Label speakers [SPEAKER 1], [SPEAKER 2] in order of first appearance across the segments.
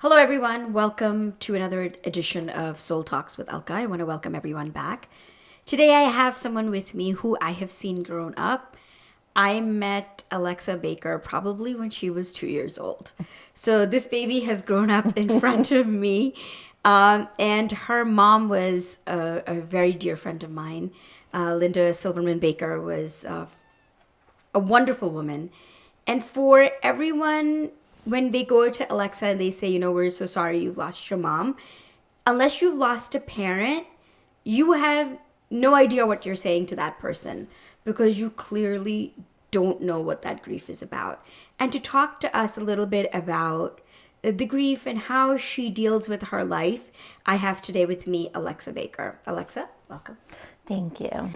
[SPEAKER 1] Hello, everyone. Welcome to another edition of Soul Talks with Alka. I want to welcome everyone back. Today, I have someone with me who I have seen grown up. I met Alexa Baker probably when she was 2 years old. So this baby has grown up in front of me. And her mom was a very dear friend of mine. Linda Silverman Baker was a wonderful woman. And for everyone, when they go to Alexa and they say, we're so sorry you've lost your mom, unless you've lost a parent, you have no idea what you're saying to that person because you clearly don't know what that grief is about. And to talk to us a little bit about the grief and how she deals with her life, I have today with me Alexa Baker. Alexa, welcome.
[SPEAKER 2] Thank you.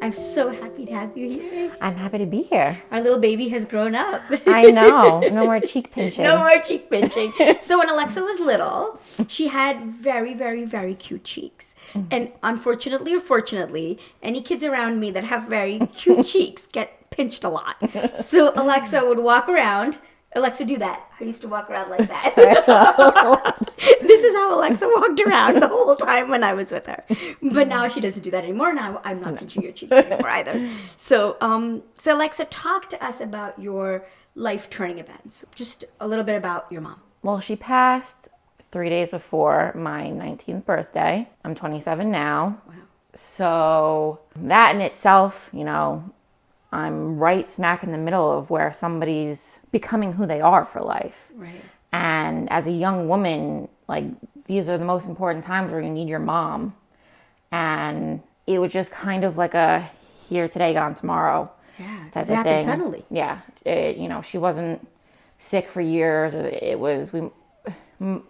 [SPEAKER 1] I'm so happy to have you here.
[SPEAKER 2] I'm happy to be here.
[SPEAKER 1] Our little baby has grown up.
[SPEAKER 2] I know. No more cheek pinching.
[SPEAKER 1] No more cheek pinching. So when Alexa was little, she had very, very, very cute cheeks. And unfortunately or fortunately, any kids around me that have very cute cheeks get pinched a lot. So Alexa would walk around. Alexa, do that. I used to walk around like that. This is how Alexa walked around the whole time when I was with her. But now she doesn't do that anymore. Now I'm not pinching your cheeks anymore either. So Alexa, talk to us about your life turning events. Just a little bit about your mom.
[SPEAKER 2] Well, she passed 3 days before my 19th birthday. I'm 27 now.
[SPEAKER 1] Wow.
[SPEAKER 2] So that in itself, I'm right smack in the middle of where somebody's becoming who they are for life.
[SPEAKER 1] Right.
[SPEAKER 2] And as a young woman, these are the most important times where you need your mom. And it was just kind of like a here today, gone tomorrow.
[SPEAKER 1] Yeah,
[SPEAKER 2] type
[SPEAKER 1] it
[SPEAKER 2] of
[SPEAKER 1] happened
[SPEAKER 2] thing.
[SPEAKER 1] suddenly.
[SPEAKER 2] Yeah. She wasn't sick for years. We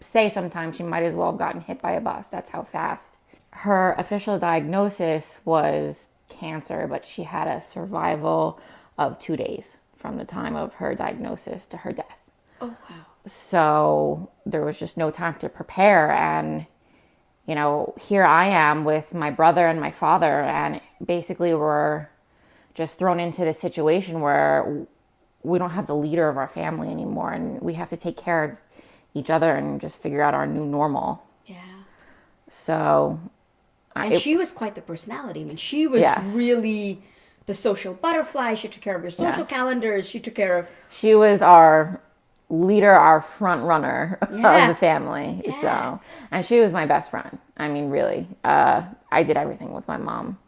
[SPEAKER 2] say sometimes she might as well have gotten hit by a bus. That's how fast. Her official diagnosis was cancer, but she had a survival of 2 days from the time of her diagnosis to her death.
[SPEAKER 1] Oh, wow.
[SPEAKER 2] So there was just no time to prepare. And, here I am with my brother and my father, and basically we're just thrown into the situation where we don't have the leader of our family anymore, and we have to take care of each other and just figure out our new normal.
[SPEAKER 1] Yeah.
[SPEAKER 2] So...
[SPEAKER 1] And she was quite the personality. I mean, she was really the social butterfly. She took care of your social calendars. She took care of...
[SPEAKER 2] She was our leader, our front runner of the family.
[SPEAKER 1] Yeah.
[SPEAKER 2] So, and she was my best friend. I mean, really. I did everything with my mom.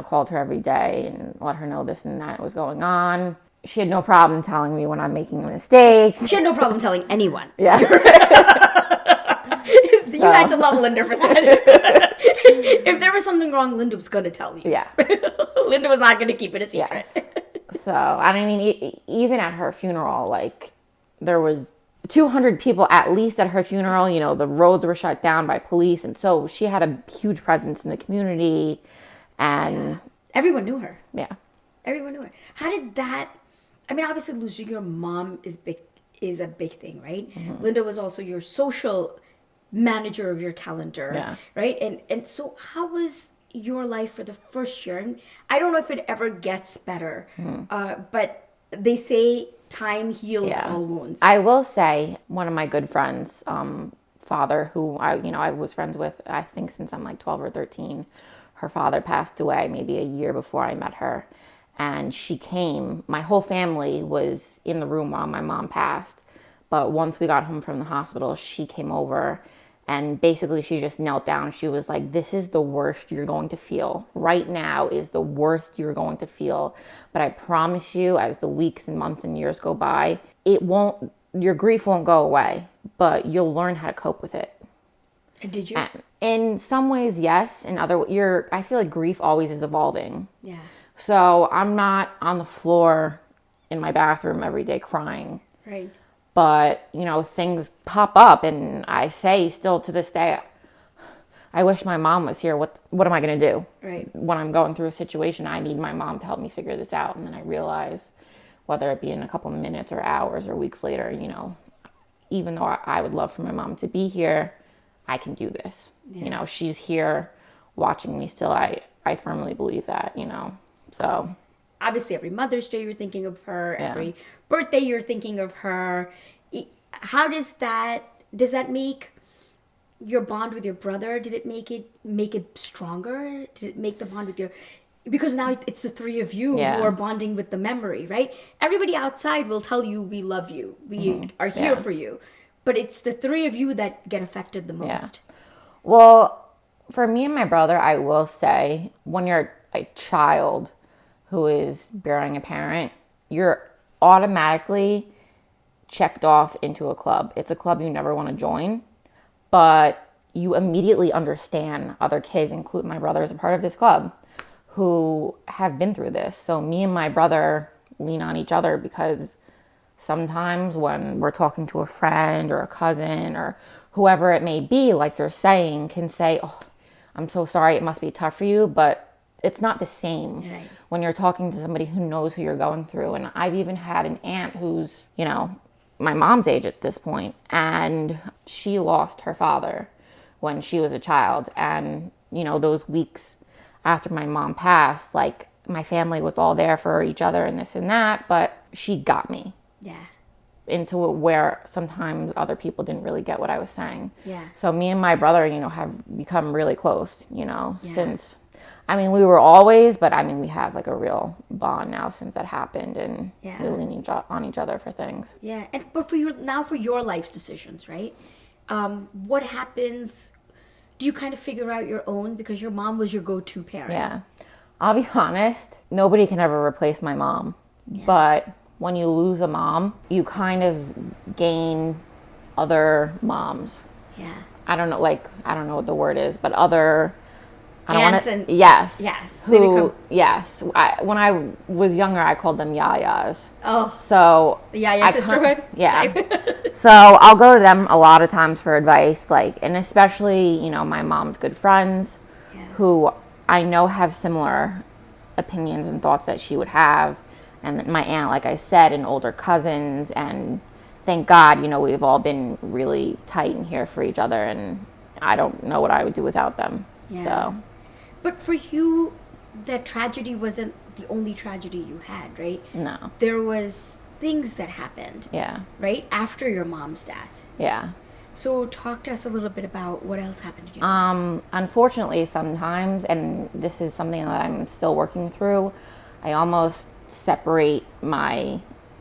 [SPEAKER 2] Called her every day and let her know this and that was going on. She had no problem telling me when I'm making a mistake.
[SPEAKER 1] She had no problem telling anyone.
[SPEAKER 2] Yeah.
[SPEAKER 1] You had to love Linda for that. If there was something wrong, Linda was going to tell you.
[SPEAKER 2] Yeah.
[SPEAKER 1] Linda was not going to keep it a secret.
[SPEAKER 2] Yes. So, I mean, even at her funeral, there was 200 people at least at her funeral. The roads were shut down by police. And so she had a huge presence in the community. And
[SPEAKER 1] everyone knew her.
[SPEAKER 2] Yeah.
[SPEAKER 1] Everyone knew her. How did that... I mean, obviously, losing your mom is a big thing, right? Mm-hmm. Linda was also your social manager of your calendar, right? And so how was your life for the first year? And I don't know if it ever gets better, but they say time heals all wounds.
[SPEAKER 2] I will say one of my good friends, father, who I was friends with, I think since I'm 12 or 13, her father passed away maybe a year before I met her. And she came, my whole family was in the room while my mom passed. But once we got home from the hospital, she came over and basically she just knelt down. She was like, this is the worst you're going to feel. Right now is the worst you're going to feel. But I promise you, as the weeks and months and years go by, your grief won't go away, but you'll learn how to cope with it.
[SPEAKER 1] And did you?
[SPEAKER 2] And in some ways, yes. In other, I feel like grief always is evolving.
[SPEAKER 1] Yeah.
[SPEAKER 2] So I'm not on the floor in my bathroom every day crying.
[SPEAKER 1] Right.
[SPEAKER 2] But, things pop up and I say still to this day, I wish my mom was here. What am I going to do?
[SPEAKER 1] Right.
[SPEAKER 2] When I'm going through a situation, I need my mom to help me figure this out. And then I realize, whether it be in a couple of minutes or hours or weeks later, even though I would love for my mom to be here I can do this.
[SPEAKER 1] Yeah.
[SPEAKER 2] You know, she's here watching me still. I firmly believe that, you know. So
[SPEAKER 1] Obviously, every Mother's Day you're thinking of her.
[SPEAKER 2] Yeah.
[SPEAKER 1] Every birthday you're thinking of her. How does that make your bond with your brother? Did it make it stronger? Did it make the bond with your, because now it's the three of you
[SPEAKER 2] Yeah.
[SPEAKER 1] who are bonding with the memory, right? Everybody outside will tell you we love you, we are here
[SPEAKER 2] Yeah.
[SPEAKER 1] for you, but it's the three of you that get affected the most.
[SPEAKER 2] Well, for me and my brother, I will say, when you're a child who is bearing a parent, you're automatically checked off into a club. It's a club you never want to join, but you immediately understand other kids, including my brother, is a part of this club, who have been through this. So me and my brother lean on each other, because sometimes when we're talking to a friend or a cousin or whoever it may be, like you're saying, can say, oh, I'm so sorry, it must be tough for you, but it's not the same
[SPEAKER 1] Right.
[SPEAKER 2] when you're talking to somebody who knows who you're going through. And I've even had an aunt who's, you know, my mom's age at this point, and she lost her father when she was a child. And, you know, those weeks after my mom passed, like, my family was all there for each other and this and that, but she got me
[SPEAKER 1] Yeah.
[SPEAKER 2] into where sometimes other people didn't really get what I was saying.
[SPEAKER 1] Yeah.
[SPEAKER 2] So me and my brother, you know, have become really close, you know,
[SPEAKER 1] Yeah.
[SPEAKER 2] since, I mean, we were always, but I mean, we have like a real bond now since that happened, and
[SPEAKER 1] Yeah.
[SPEAKER 2] we lean on each other for things.
[SPEAKER 1] Yeah, and but for your life's decisions, right? What happens? Do you kind of figure out your own, because your mom was your go-to parent?
[SPEAKER 2] Yeah. I'll be honest, nobody can ever replace my mom. But when you lose a mom, you kind of gain other moms.
[SPEAKER 1] Yeah.
[SPEAKER 2] I don't know what the word is, but other, I don't
[SPEAKER 1] Aunts
[SPEAKER 2] want
[SPEAKER 1] and-
[SPEAKER 2] to, yes.
[SPEAKER 1] Yes,
[SPEAKER 2] Who,
[SPEAKER 1] they become-
[SPEAKER 2] yes. When I was younger, I called them yayas.
[SPEAKER 1] Oh,
[SPEAKER 2] So
[SPEAKER 1] the Yaya sisterhood?
[SPEAKER 2] Yeah. So I'll go to them a lot of times for advice, like, and especially, you know, my mom's good friends,
[SPEAKER 1] Yeah.
[SPEAKER 2] who I know have similar opinions and thoughts that she would have, and my aunt, like I said, and older cousins, and thank God, you know, we've all been really tight and here for each other, and I don't know what I would do without them.
[SPEAKER 1] Yeah.
[SPEAKER 2] So
[SPEAKER 1] But for you, that tragedy wasn't the only tragedy you had, right?
[SPEAKER 2] no.
[SPEAKER 1] There was things that happened,
[SPEAKER 2] Yeah.
[SPEAKER 1] right, after your mom's death.
[SPEAKER 2] Yeah.
[SPEAKER 1] So talk to us a little bit about what else happened to you.
[SPEAKER 2] Unfortunately, sometimes, and this is something that I'm still working through, I almost separate my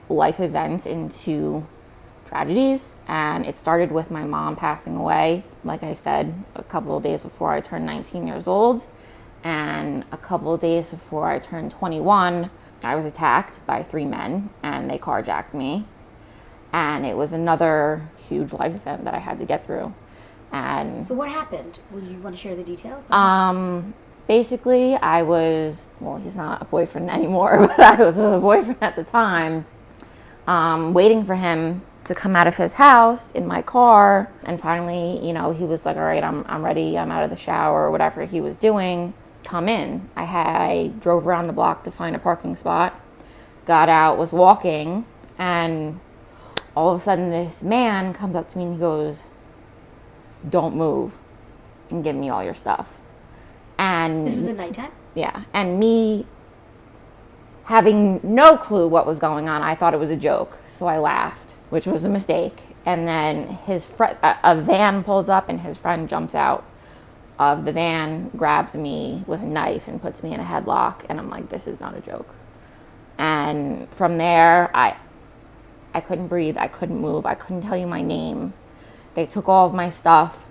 [SPEAKER 2] life events into tragedies. And it started with my mom passing away, like I said, a couple of days before I turned 19 years old. And a couple of days before I turned 21, I was attacked by 3 men, and they carjacked me. And it was another huge life event that I had to get through. And
[SPEAKER 1] So what happened? Will you want to share the details?
[SPEAKER 2] basically, I was, well, he's not a boyfriend anymore, but I was with a boyfriend at the time, waiting for him to come out of his house in my car. And finally, you know, he was like, all right, I'm ready. I'm out of the shower, or whatever he was doing. Come in. I drove around the block to find a parking spot, got out, was walking, and all of a sudden this man comes up to me and he goes, don't move and give me all your stuff. And
[SPEAKER 1] This was at nighttime?
[SPEAKER 2] yeah, and me having no clue what was going on, I thought it was a joke, so I laughed, which was a mistake. And then a van pulls up, and his friend jumps out of the van, grabs me with a knife, and puts me in a headlock. And I'm like, this is not a joke. And from there, I couldn't breathe, I couldn't move, I couldn't tell you my name. They took all of my stuff.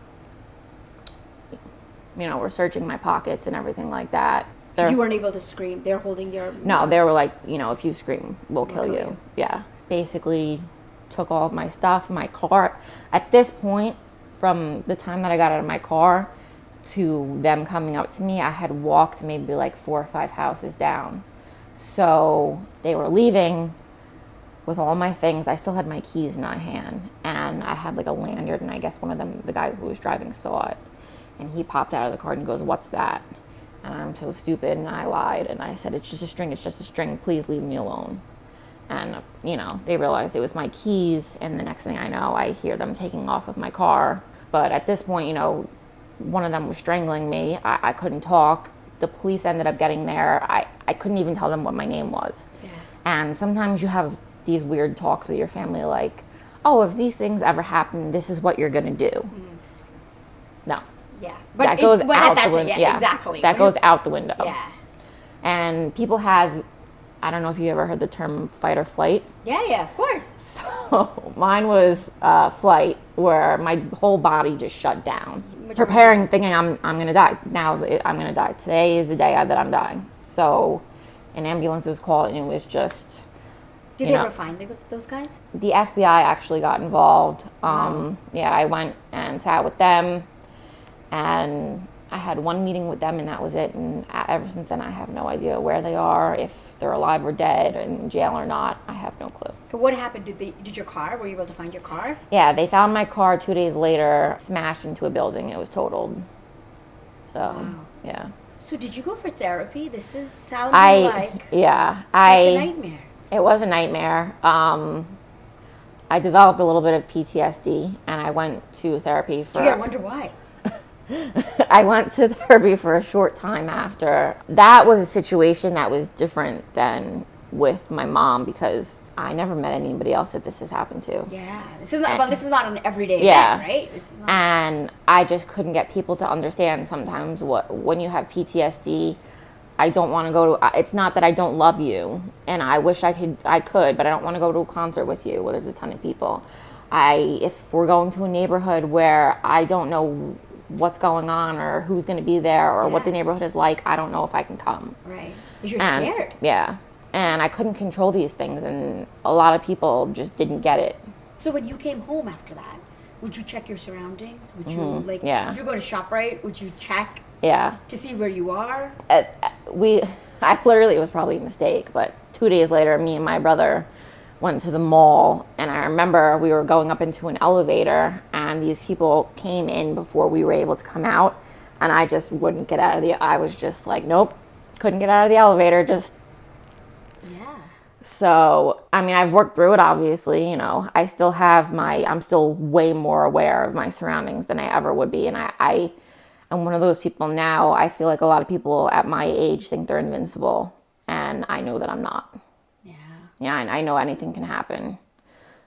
[SPEAKER 2] You know, we're searching my pockets and everything like that.
[SPEAKER 1] You weren't able to scream. They're holding your...
[SPEAKER 2] No, they were like, you know, if you scream, we'll kill
[SPEAKER 1] kill
[SPEAKER 2] you.
[SPEAKER 1] you.
[SPEAKER 2] Yeah. Basically took all of my stuff, my car. At this point, from the time that I got out of my car to them coming up to me, I had walked maybe like 4 or 5 houses down. So they were leaving with all my things. I still had my keys in my hand, and I had like a lanyard, and I guess one of them, the guy who was driving, saw it. And he popped out of the car and he goes, what's that? And I'm so stupid, and I lied, and I said, it's just a string, please leave me alone. And, you know, they realized it was my keys, and the next thing I know, I hear them taking off with my car. But at this point, one of them was strangling me. I couldn't talk. The police ended up getting there. I couldn't even tell them what my name was.
[SPEAKER 1] Yeah.
[SPEAKER 2] And sometimes you have these weird talks with your family like, oh, if these things ever happen, this is what you're going to do. Mm. No.
[SPEAKER 1] Yeah.
[SPEAKER 2] That goes out the window.
[SPEAKER 1] Yeah, exactly.
[SPEAKER 2] That goes out the window.
[SPEAKER 1] Yeah.
[SPEAKER 2] And people have, I don't know if you ever heard the term fight or flight.
[SPEAKER 1] Yeah, of course.
[SPEAKER 2] So mine was flight, where my whole body just shut down. Preparing, thinking I'm going to die. Now I'm going to die. Today is the day that I'm dying. So an ambulance was called, and it was just...
[SPEAKER 1] Did they ever find those guys?
[SPEAKER 2] The FBI actually got involved.
[SPEAKER 1] Wow.
[SPEAKER 2] Yeah, I went and sat with them, and I had one meeting with them, and that was it. And ever since then, I have no idea where they are, if they're alive or dead, in jail or not. I have no clue.
[SPEAKER 1] What happened? Did your car? Were you able to find your car?
[SPEAKER 2] Yeah, they found my car 2 days later, smashed into a building. It was totaled. So,
[SPEAKER 1] wow.
[SPEAKER 2] Yeah.
[SPEAKER 1] So did you go for therapy? This is sounding like a nightmare.
[SPEAKER 2] It was a nightmare. I developed a little bit of PTSD, and I went to therapy for...
[SPEAKER 1] Gee, I wonder why.
[SPEAKER 2] I went to therapy for a short time after. That was a situation that was different than with my mom, because I never met anybody else that this has happened to.
[SPEAKER 1] Yeah, this is not an everyday event, right? This is not...
[SPEAKER 2] And I just couldn't get people to understand sometimes when you have PTSD. I don't want to go to... It's not that I don't love you, and I wish I could, but I don't want to go to a concert with you where there's a ton of people. If we're going to a neighborhood where I don't know what's going on or who's going to be there or what the neighborhood is like, I don't know if I can come.
[SPEAKER 1] Right. Because you're scared.
[SPEAKER 2] Yeah. And I couldn't control these things, and a lot of people just didn't get it.
[SPEAKER 1] So when you came home after that, would you check your surroundings? Would you, if you're going to ShopRite, would you check to see where you are?
[SPEAKER 2] I literally, it was probably a mistake, but 2 days later, me and my brother went to the mall, and I remember we were going up into an elevator, and these people came in before we were able to come out, and I just wouldn't get out of I was just like, nope, couldn't get out of the elevator, just...
[SPEAKER 1] Yeah. So,
[SPEAKER 2] I mean, I've worked through it, obviously, I still have I'm still way more aware of my surroundings than I ever would be, and I am one of those people now. I feel like a lot of people at my age think they're invincible, and I know that I'm not. Yeah, and I know anything can happen.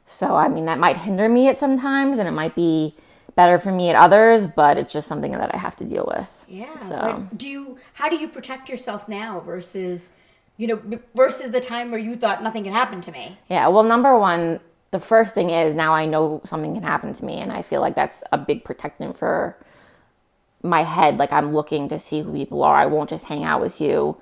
[SPEAKER 2] So, I mean, that might hinder me at some times, and it might be better for me at others, but it's just something that I have to deal with.
[SPEAKER 1] Yeah.
[SPEAKER 2] So,
[SPEAKER 1] but how do you protect yourself now versus the time where you thought nothing can happen to me?
[SPEAKER 2] Yeah, well, number one, the first thing is now I know something can happen to me, and I feel like that's a big protectant for my head. Like, I'm looking to see who people are. I won't just hang out with you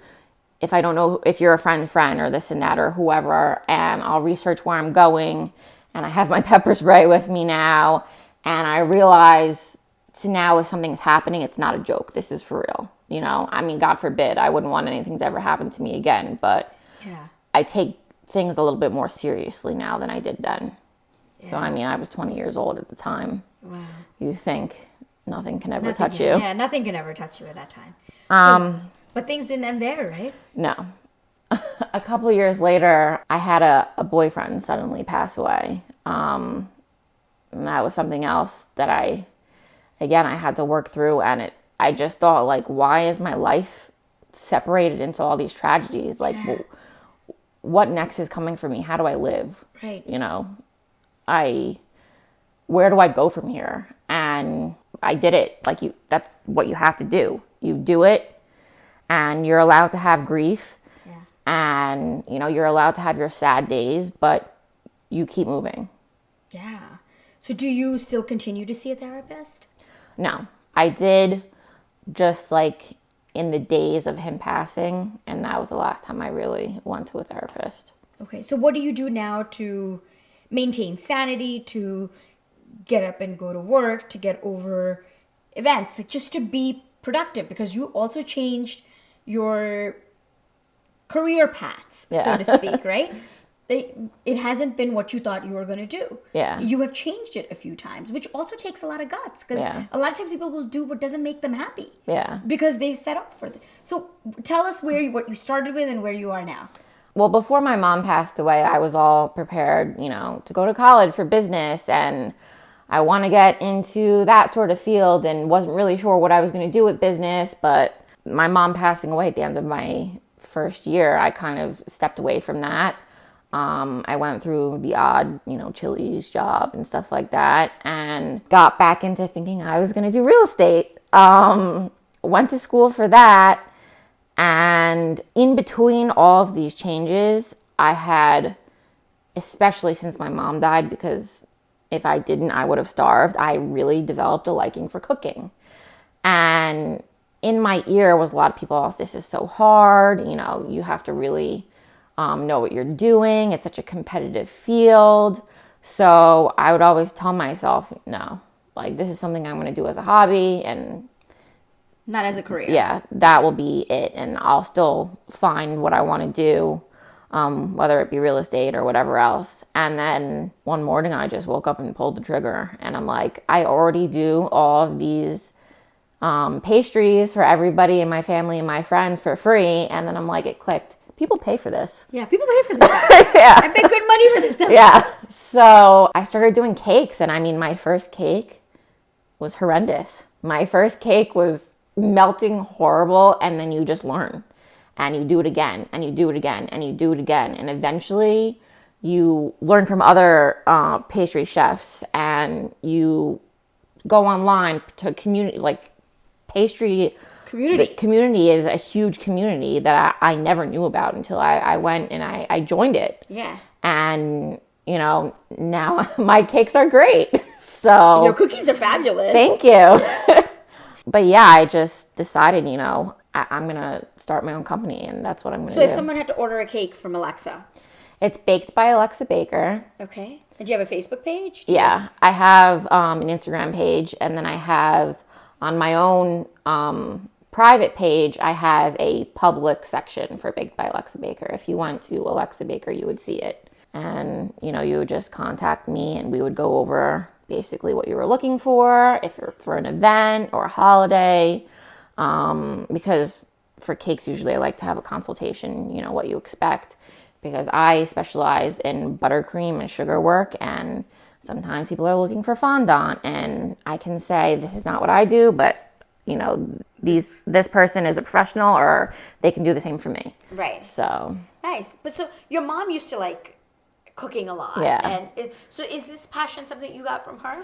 [SPEAKER 2] if I don't know if you're a friend or this and that or whoever, and I'll research where I'm going, and I have my pepper spray with me now, and I realize now if something's happening, it's not a joke. This is for real. I mean, God forbid, I wouldn't want anything to ever happen to me again, but I take things a little bit more seriously now than I did then. Yeah. So, I mean, I was 20 years old at the time. Wow. You think nothing can ever touch you.
[SPEAKER 1] Yeah, nothing can ever touch you at that time. But things didn't end there, right?
[SPEAKER 2] No. A couple of years later, I had a boyfriend suddenly pass away. And that was something else that I had to work through. And I just thought, like, why is my life separated into all these tragedies? Like, what next is coming for me? How do I live?
[SPEAKER 1] Right.
[SPEAKER 2] Where do I go from here? And I did it. Like, that's what you have to do. You do it. And you're allowed to have grief, and, you're allowed to have your sad days, but you keep moving.
[SPEAKER 1] Yeah. So do you still continue to see a therapist?
[SPEAKER 2] No. I did just, like, in the days of him passing, and that was the last time I really went to a therapist.
[SPEAKER 1] Okay. So what do you do now to maintain sanity, to get up and go to work, to get over events, like just to be productive? Because you also changed your career paths, so to speak, right? It hasn't been what you thought you were going to do.
[SPEAKER 2] Yeah.
[SPEAKER 1] You have changed it a few times, which also takes a lot of guts, because a lot of times people will do what doesn't make them happy.
[SPEAKER 2] Yeah.
[SPEAKER 1] Because they set up for it. So tell us what you started with and where you are now.
[SPEAKER 2] Well, before my mom passed away, I was all prepared, to go to college for business, and I want to get into that sort of field, and wasn't really sure what I was going to do with business. But my mom passing away at the end of my first year, I kind of stepped away from that. I went through the odd, Chili's job and stuff like that, and got back into thinking I was going to do real estate. Went to school for that. And in between all of these changes, I had, especially since my mom died, because if I didn't, I would have starved, I really developed a liking for cooking. And in my ear was a lot of people, oh, this is so hard. You have to really know what you're doing. It's such a competitive field. So I would always tell myself, no, like this is something I'm going to do as a hobby and
[SPEAKER 1] not as a career.
[SPEAKER 2] Yeah, that will be it. And I'll still find what I want to do, whether it be real estate or whatever else. And then one morning I just woke up and pulled the trigger. And I'm like, I already do all of these pastries for everybody in my family and my friends for free. And then I'm like, it clicked. People pay for this.
[SPEAKER 1] Yeah, people pay for this stuff.
[SPEAKER 2] Yeah.
[SPEAKER 1] I pay good money for this stuff.
[SPEAKER 2] Yeah. So I started doing cakes. And I mean, my first cake was horrendous. My first cake was melting horrible. And then you just learn. And you do it again. And you do it again. And you do it again. And eventually you learn from other pastry chefs. And you go online to community, like pastry
[SPEAKER 1] community.
[SPEAKER 2] The community is a huge community that I never knew about until I went and I joined it.
[SPEAKER 1] Yeah.
[SPEAKER 2] And, now my cakes are great. So
[SPEAKER 1] your cookies are fabulous.
[SPEAKER 2] Thank you. But yeah, I just decided, I'm going to start my own company, and that's what I'm going to do.
[SPEAKER 1] So if someone had to order a cake from Alexa?
[SPEAKER 2] It's Baked by Alexa Baker.
[SPEAKER 1] Okay. And do you have a Facebook page?
[SPEAKER 2] Yeah. I have an Instagram page, and then I have on my own private page, I have a public section for Baked by Alexa Baker. If you went to Alexa Baker, you would see it. And, you would just contact me and we would go over basically what you were looking for, if you're for an event or a holiday. Because for cakes, usually I like to have a consultation, what you expect. Because I specialize in buttercream and sugar work, and sometimes people are looking for fondant. And I can say, this is not what I do, but this person is a professional, or they can do the same for me.
[SPEAKER 1] Right.
[SPEAKER 2] So
[SPEAKER 1] nice. But so your mom used to like cooking a lot.
[SPEAKER 2] Yeah.
[SPEAKER 1] And so is this passion something you got from her?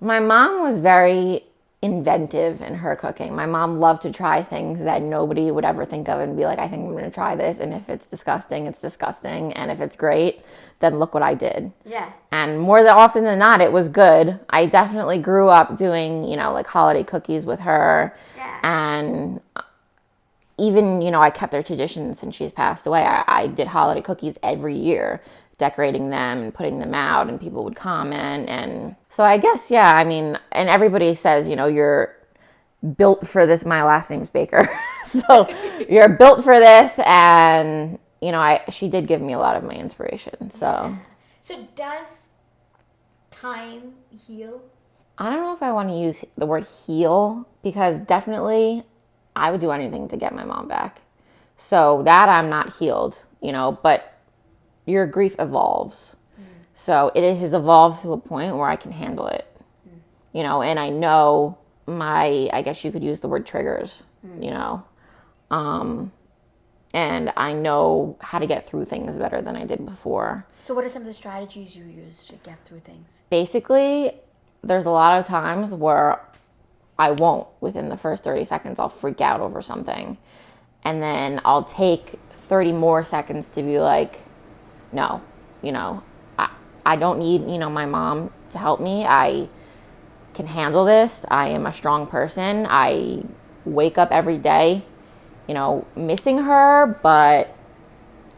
[SPEAKER 2] My mom was very inventive in her cooking. My mom loved to try things that nobody would ever think of and be like, I think I'm going to try this. And if it's disgusting, it's disgusting. And if it's great, then look what I did.
[SPEAKER 1] Yeah.
[SPEAKER 2] And more than often than not, it was good. I definitely grew up doing, like holiday cookies with her.
[SPEAKER 1] Yeah.
[SPEAKER 2] And even, I kept their traditions since she's passed away. I did holiday cookies every year, decorating them and putting them out, and people would comment. And so I guess, yeah, I mean, and everybody says, you're built for this. My last name's Baker. So you're built for this. And, she did give me a lot of my inspiration. So.
[SPEAKER 1] Yeah. So does time heal?
[SPEAKER 2] I don't know if I want to use the word heal, because definitely I would do anything to get my mom back. So that I'm not healed, but your grief evolves. So it has evolved to a point where I can handle it, and I know I guess you could use the word triggers, and I know how to get through things better than I did before.
[SPEAKER 1] So what are some of the strategies you use to get through things?
[SPEAKER 2] Basically, there's a lot of times where I won't, within the first 30 seconds, I'll freak out over something. And then I'll take 30 more seconds to be like, no, I don't need, my mom to help me. I can handle this. I am a strong person. I wake up every day, missing her, but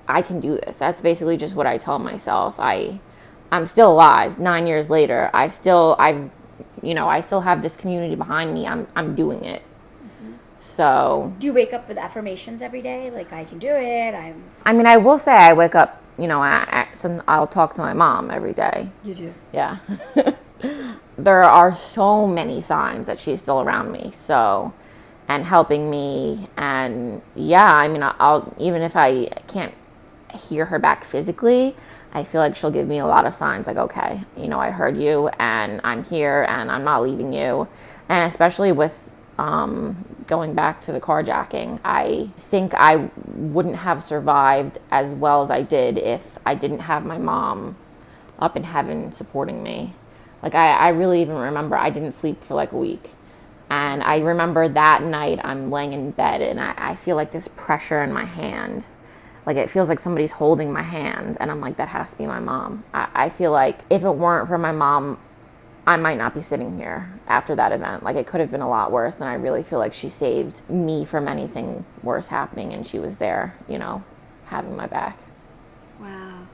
[SPEAKER 2] I can do this. That's basically just what I tell myself. I'm still alive 9 years later. I still have this community behind me. I'm doing it. Mm-hmm. So.
[SPEAKER 1] Do you wake up with affirmations every day? Like, I can do it.
[SPEAKER 2] I will say I wake up, I'll talk to my mom every day.
[SPEAKER 1] You do?
[SPEAKER 2] Yeah. There are so many signs that she's still around me. So, and helping me. And yeah, I'll, even if I can't hear her back physically, I feel like she'll give me a lot of signs like, okay, you know, I heard you and I'm here and I'm not leaving you. And especially with going back to the carjacking, I think I wouldn't have survived as well as I did if I didn't have my mom up in heaven supporting me. Like, I really even remember I didn't sleep for like a week. And I remember that night I'm laying in bed and I feel like this pressure in my hand. Like, it feels like somebody's holding my hand. And I'm like, that has to be my mom. I feel like if it weren't for my mom, I might not be sitting here after that event. Like, it could have been a lot worse. And I really feel like she saved me from anything worse happening. And she was there, you know, having my back.
[SPEAKER 1] Wow.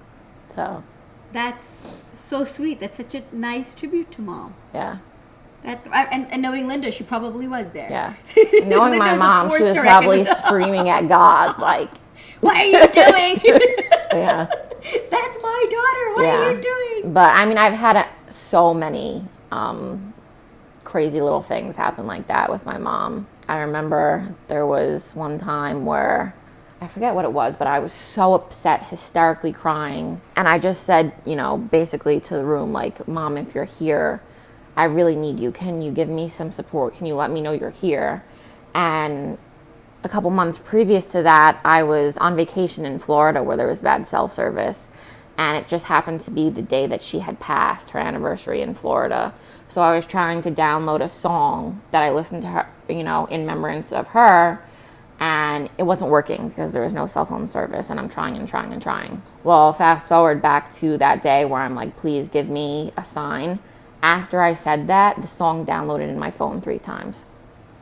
[SPEAKER 2] So.
[SPEAKER 1] That's so sweet. That's such a nice tribute to mom.
[SPEAKER 2] Yeah.
[SPEAKER 1] And knowing Linda, she probably was there.
[SPEAKER 2] Yeah. Knowing my mom, she was probably screaming at God, like,
[SPEAKER 1] what are you doing?
[SPEAKER 2] Yeah.
[SPEAKER 1] That's my daughter. What are you doing?
[SPEAKER 2] But I mean, I've had so many crazy little things happen like that with my mom. I remember there was one time where, I forget what it was, but I was so upset, hysterically crying. And I just said, you know, basically to the room, like, Mom, if you're here, I really need you. Can you give me some support? Can you let me know you're here? And a couple months previous to that, I was on vacation in Florida where there was bad cell service. And it just happened to be the day that she had passed, her anniversary in Florida. So I was trying to download a song that I listened to her, you know, in remembrance of her. And it wasn't working because there was no cell phone service, and I'm trying and trying and trying. Well, fast forward back to that day where I'm like, please give me a sign. After I said that, the song downloaded in my phone 3 times.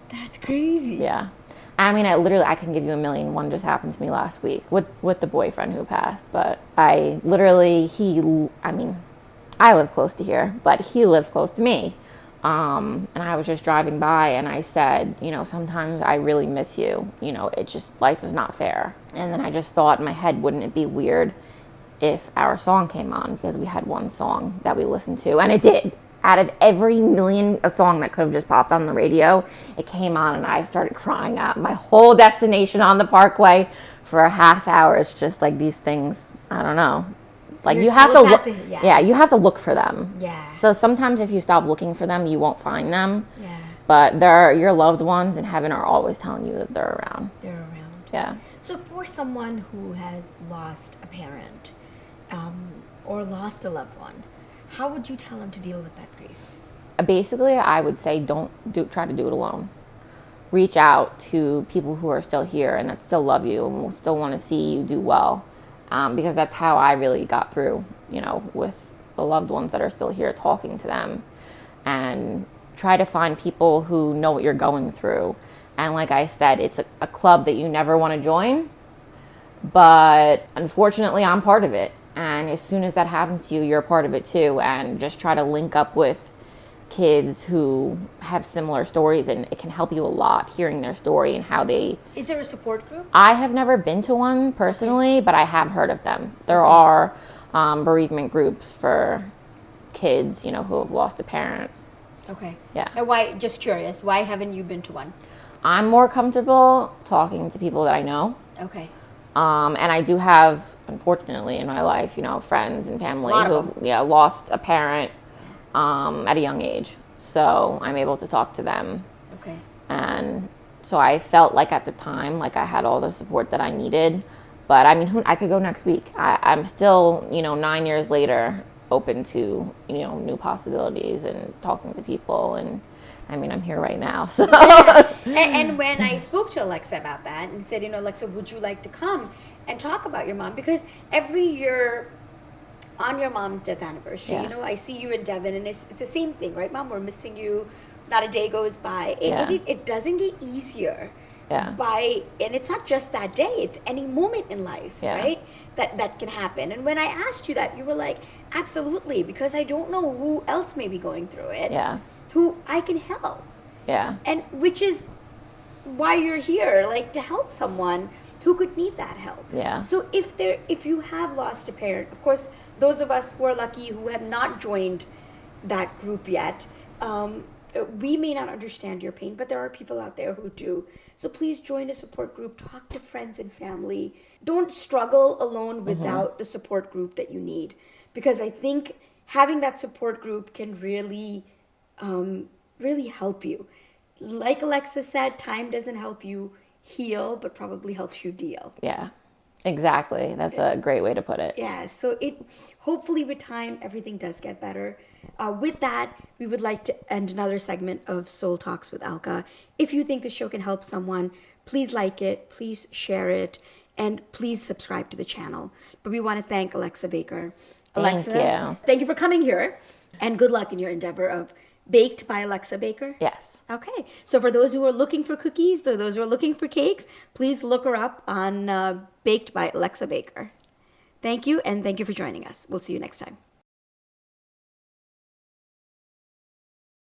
[SPEAKER 1] That's crazy.
[SPEAKER 2] Yeah. I mean, I can give you a million. One just happened to me last week with the boyfriend who passed. But I live close to here, but he lives close to me. And I was just driving by and I said, you know, sometimes I really miss you. You know, it just, life is not fair. And then I just thought in my head, wouldn't it be weird if our song came on? Because we had one song that we listened to, and it did. Out of every million a song that could have just popped on the radio, it came on and I started crying out my whole destination on the parkway for a half hour. It's just like these things, I don't know. Like, you have to look, you have to look for them.
[SPEAKER 1] Yeah.
[SPEAKER 2] So sometimes if you stop looking for them, you won't find them.
[SPEAKER 1] Yeah.
[SPEAKER 2] But your loved ones in heaven are always telling you that they're around.
[SPEAKER 1] They're around.
[SPEAKER 2] Yeah.
[SPEAKER 1] So for someone who has lost a parent, or lost a loved one, how would you tell them to deal with that grief?
[SPEAKER 2] Basically, I would say try to do it alone. Reach out to people who are still here and that still love you and still want to see you do well. Because that's how I really got through, you know, with the loved ones that are still here, talking to them. And try to find people who know what you're going through. And like I said, it's a club that you never want to join. But unfortunately, I'm part of it. And as soon as that happens to you, you're a part of it too. And just try to link up with kids who have similar stories, and it can help you a lot hearing their story and how they...
[SPEAKER 1] Is there a support group?
[SPEAKER 2] I have never been to one personally, but I have heard of them. There are bereavement groups for kids, you know, who have lost a parent.
[SPEAKER 1] Okay.
[SPEAKER 2] Yeah.
[SPEAKER 1] And why, just curious, why haven't you been to one?
[SPEAKER 2] I'm more comfortable talking to people that I know.
[SPEAKER 1] Okay.
[SPEAKER 2] And I do have, unfortunately, in my life, you know, friends and family who have lost a parent at a young age. So I'm able to talk to them.
[SPEAKER 1] Okay.
[SPEAKER 2] And so I felt like at the time, like I had all the support that I needed. But I mean, I could go next week. I'm still, you know, 9 years later, open to, you know, new possibilities and talking to people. And I mean, I'm here right now. So.
[SPEAKER 1] And when I spoke to Alexa about that and said, you know, Alexa, would you like to come and talk about your mom? Because every year on your mom's death anniversary, you know, I see you in Devon, and it's the same thing, right, Mom? We're missing you. Not a day goes by. It doesn't get easier.
[SPEAKER 2] Yeah.
[SPEAKER 1] And it's not just that day, it's any moment in life, right? That can happen. And when I asked you that, you were like, absolutely, because I don't know who else may be going through it.
[SPEAKER 2] Yeah.
[SPEAKER 1] Who I can help.
[SPEAKER 2] Yeah.
[SPEAKER 1] And which is why you're here, like, to help someone who could need that help.
[SPEAKER 2] Yeah.
[SPEAKER 1] So if you have lost a parent, of course, those of us who are lucky who have not joined that group yet, we may not understand your pain, but there are people out there who do. So please join a support group, talk to friends and family. Don't struggle alone without the support group that you need. Because I think having that support group can really, really help you. Like Alexa said, time doesn't help you heal, but probably helps you deal.
[SPEAKER 2] Yeah, exactly. That's a great way to put it.
[SPEAKER 1] Yeah, so it hopefully with time everything does get better. With that, we would like to end another segment of Soul Talks with Alka. If you think the show can help someone, please like it, please share it, and please subscribe to the channel. But we want to thank Alexa Baker. Alexa,
[SPEAKER 2] you.
[SPEAKER 1] thank you for coming here, and good luck in your endeavor of Baked by Alexa Baker.
[SPEAKER 2] Yes.
[SPEAKER 1] Okay, so for those who are looking for cookies, those who are looking for cakes, please look her up on Baked by Alexa Baker. Thank you, and thank you for joining us. We'll see you next time.